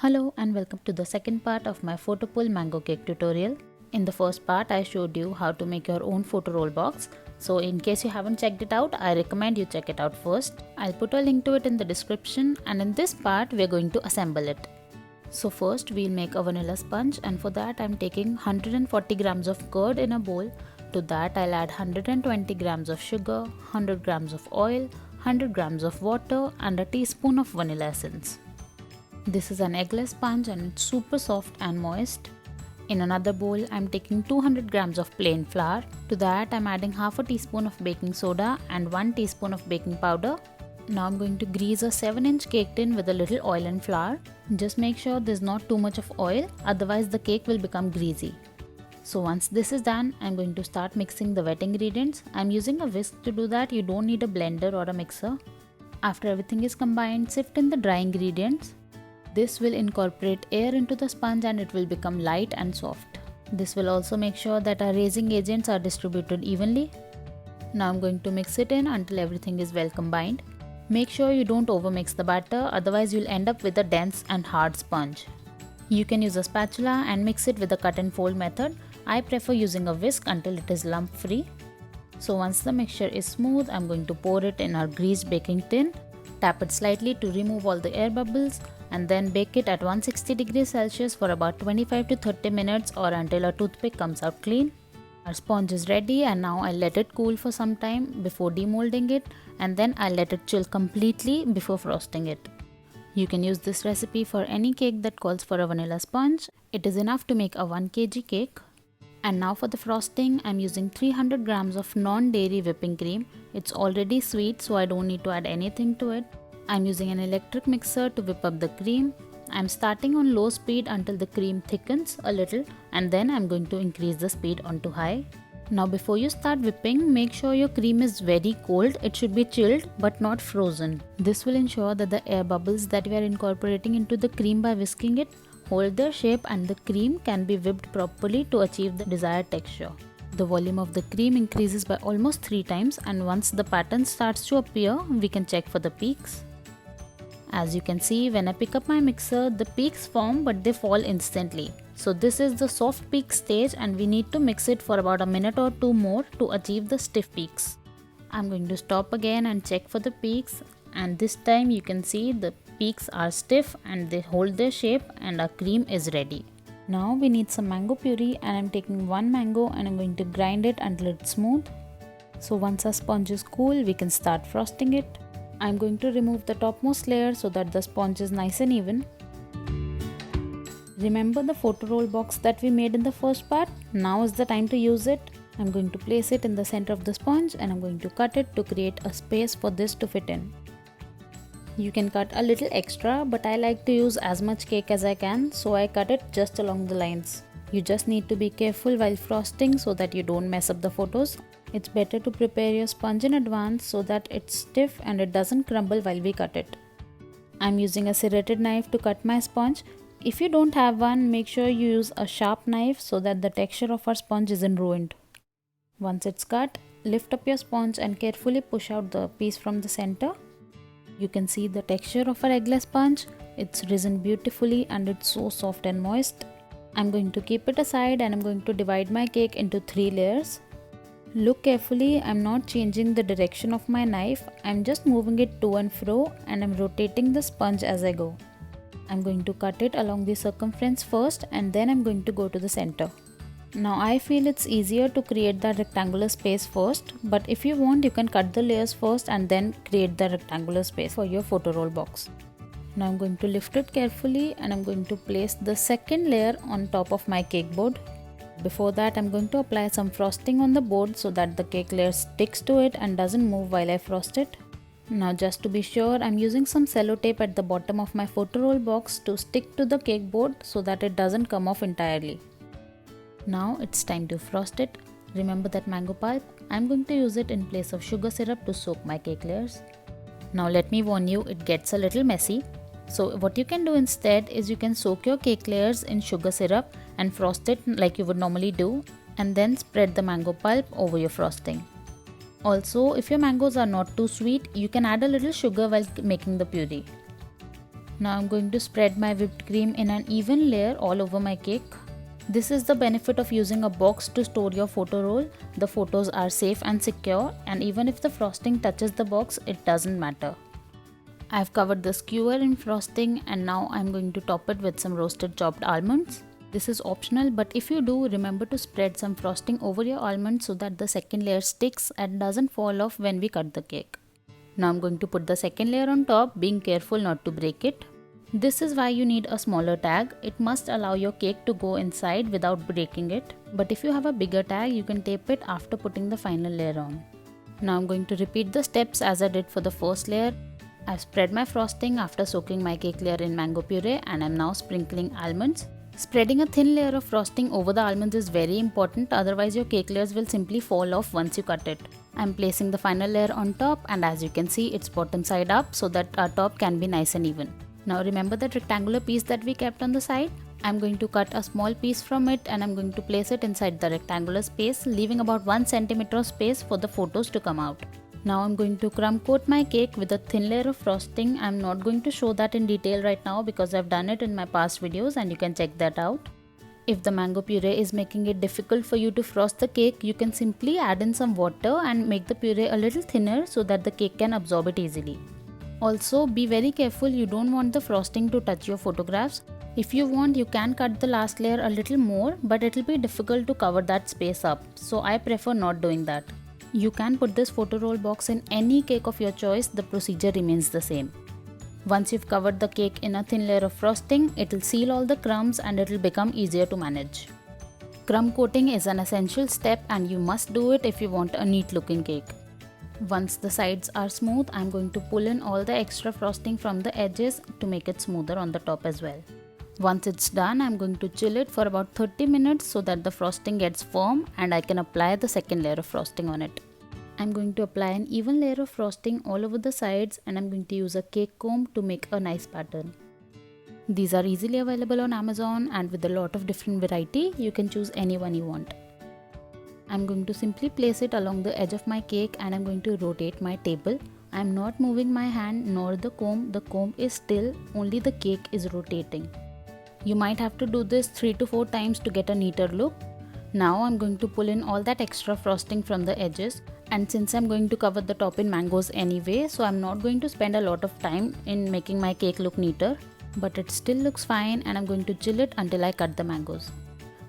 Hello and welcome to the second part of my photo pull mango cake tutorial. In the first part I showed you how to make your own photo roll box. So in case you haven't checked it out, I recommend you check it out first. I'll put a link to it in the description, and in this part we're going to assemble it. So first we'll make a vanilla sponge, and for that I'm taking 140 grams of curd in a bowl. To that I'll add 120 grams of sugar, 100 grams of oil, 100 grams of water and a teaspoon of vanilla essence. This is an eggless sponge and it's super soft and moist. In another bowl, I'm taking 200 grams of plain flour. To that, I'm adding half a teaspoon of baking soda and 1 teaspoon of baking powder. Now I'm going to grease a 7-inch cake tin with a little oil and flour. Just make sure there's not too much of oil, otherwise the cake will become greasy. So once this is done, I'm going to start mixing the wet ingredients. I'm using a whisk to do that. You don't need a blender or a mixer. After everything is combined, sift in the dry ingredients. This will incorporate air into the sponge and it will become light and soft. This will also make sure that our raising agents are distributed evenly. Now I'm going to mix it in until everything is well combined. Make sure you don't overmix the batter, otherwise you'll end up with a dense and hard sponge. You can use a spatula and mix it with the cut and fold method. I prefer using a whisk until it is lump free. So once the mixture is smooth, I'm going to pour it in our greased baking tin. Tap it slightly to remove all the air bubbles and then bake it at 160 degrees Celsius for about 25 to 30 minutes or until a toothpick comes out clean. Our sponge is ready, and now I'll let it cool for some time before demolding it, and then I'll let it chill completely before frosting it. You can use this recipe for any cake that calls for a vanilla sponge. It is enough to make a 1 kg cake. And now for the frosting, I'm using 300 grams of non-dairy whipping cream. It's already sweet, so I don't need to add anything to it. I'm using an electric mixer to whip up the cream. I'm starting on low speed until the cream thickens a little, and then I'm going to increase the speed onto high. Now before you start whipping, make sure your cream is very cold. It should be chilled but not frozen. This will ensure that the air bubbles that we are incorporating into the cream by whisking it hold their shape and the cream can be whipped properly to achieve the desired texture. The volume of the cream increases by almost 3 times, and once the pattern starts to appear, we can check for the peaks. As you can see, when I pick up my mixer, the peaks form but they fall instantly. So this is the soft peak stage, and we need to mix it for about a minute or 2 more to achieve the stiff peaks. I'm going to stop again and check for the peaks, and this time you can see the peaks are stiff and they hold their shape and our cream is ready. Now we need some mango puree, and I'm taking 1 mango and I'm going to grind it until it's smooth. So once our sponge is cool, we can start frosting it. I'm going to remove the topmost layer so that the sponge is nice and even. Remember the photo roll box that we made in the first part? Now is the time to use it. I'm going to place it in the center of the sponge and I'm going to cut it to create a space for this to fit in. You can cut a little extra, but I like to use as much cake as I can, so I cut it just along the lines. You just need to be careful while frosting so that you don't mess up the photos. It's better to prepare your sponge in advance so that it's stiff and it doesn't crumble while we cut it. I'm using a serrated knife to cut my sponge. If you don't have one, make sure you use a sharp knife so that the texture of our sponge isn't ruined. Once it's cut, lift up your sponge and carefully push out the piece from the center. You can see the texture of our eggless sponge. It's risen beautifully and it's so soft and moist. I'm going to keep it aside and I'm going to divide my cake into 3 layers. Look carefully, I'm not changing the direction of my knife. I'm just moving it to and fro and I'm rotating the sponge as I go. I'm going to cut it along the circumference first and then I'm going to go to the center. Now I feel it's easier to create that rectangular space first, but if you want, you can cut the layers first and then create the rectangular space for your photo roll box. Now I'm going to lift it carefully and I'm going to place the second layer on top of my cake board. Before that, I'm going to apply some frosting on the board so that the cake layer sticks to it and doesn't move while I frost it. Now just to be sure, I'm using some cello tape at the bottom of my photo roll box to stick to the cake board so that it doesn't come off entirely. Now it's time to frost it. Remember that mango pulp? I'm going to use it in place of sugar syrup to soak my cake layers. Now let me warn you, it gets a little messy. So what you can do instead is you can soak your cake layers in sugar syrup and frost it like you would normally do, and then spread the mango pulp over your frosting. Also, if your mangoes are not too sweet, you can add a little sugar while making the puree. Now I'm going to spread my whipped cream in an even layer all over my cake. This is the benefit of using a box to store your photo roll. The photos are safe and secure, and even if the frosting touches the box, it doesn't matter. I've covered the skewer in frosting, and now I'm going to top it with some roasted chopped almonds. This is optional, but if you do, remember to spread some frosting over your almonds so that the second layer sticks and doesn't fall off when we cut the cake. Now I'm going to put the second layer on top, being careful not to break it. This is why you need a smaller tag. It must allow your cake to go inside without breaking it. But if you have a bigger tag, you can tape it after putting the final layer on. Now I'm going to repeat the steps as I did for the first layer. I've spread my frosting after soaking my cake layer in mango puree, and I'm now sprinkling almonds. Spreading a thin layer of frosting over the almonds is very important, otherwise your cake layers will simply fall off once you cut it. I'm placing the final layer on top, and as you can see, it's bottom side up so that our top can be nice and even. Now remember that rectangular piece that we kept on the side? I'm going to cut a small piece from it, and I'm going to place it inside the rectangular space, leaving about 1 centimeter of space for the photos to come out. Now I'm going to crumb coat my cake with a thin layer of frosting. I'm not going to show that in detail right now because I've done it in my past videos and you can check that out. If the mango puree is making it difficult for you to frost the cake, you can simply add in some water and make the puree a little thinner so that the cake can absorb it easily. Also, be very careful, you don't want the frosting to touch your photographs. If you want, you can cut the last layer a little more, but it will be difficult to cover that space up, so I prefer not doing that. You can put this photo roll box in any cake of your choice, the procedure remains the same. Once you've covered the cake in a thin layer of frosting, it will seal all the crumbs and it will become easier to manage. Crumb coating is an essential step and you must do it if you want a neat looking cake. Once the sides are smooth, I'm going to pull in all the extra frosting from the edges to make it smoother on the top as well. Once it's done, I'm going to chill it for about 30 minutes so that the frosting gets firm and I can apply the second layer of frosting on it. I'm going to apply an even layer of frosting all over the sides, and I'm going to use a cake comb to make a nice pattern. These are easily available on Amazon, and with a lot of different variety, you can choose any one you want. I'm going to simply place it along the edge of my cake and I'm going to rotate my table. I'm not moving my hand nor the comb is still, only the cake is rotating. You might have to do this 3 to 4 times to get a neater look. Now I'm going to pull in all that extra frosting from the edges, and since I'm going to cover the top in mangoes anyway, so I'm not going to spend a lot of time in making my cake look neater, but it still looks fine and I'm going to chill it until I cut the mangoes.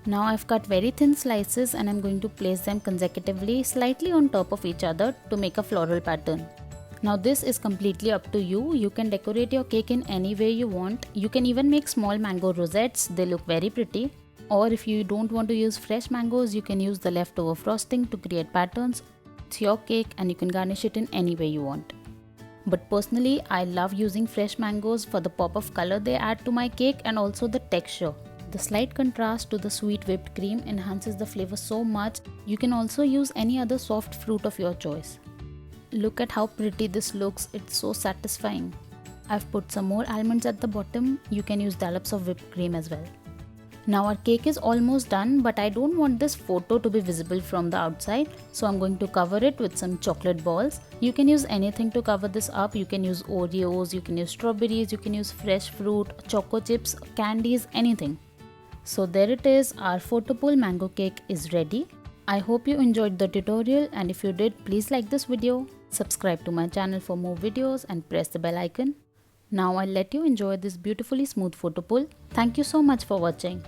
Now I've cut very thin slices and I'm going to place them consecutively slightly on top of each other to make a floral pattern. Now this is completely up to you. You can decorate your cake in any way you want. You can even make small mango rosettes, they look very pretty. Or if you don't want to use fresh mangoes, you can use the leftover frosting to create patterns. It's your cake and you can garnish it in any way you want. But personally, I love using fresh mangoes for the pop of color they add to my cake and also the texture. The slight contrast to the sweet whipped cream enhances the flavor so much. You can also use any other soft fruit of your choice. Look at how pretty this looks, it's so satisfying. I've put some more almonds at the bottom. You can use dollops of whipped cream as well. Now our cake is almost done, but I don't want this photo to be visible from the outside, so I'm going to cover it with some chocolate balls. You can use anything to cover this up. You can use Oreos, you can use strawberries, you can use fresh fruit, choco chips, candies, anything. So there it is, our photo pull mango cake is ready. I hope you enjoyed the tutorial, and if you did, please like this video, subscribe to my channel for more videos and press the bell icon. Now I'll let you enjoy this beautifully smooth photo pull. Thank you so much for watching.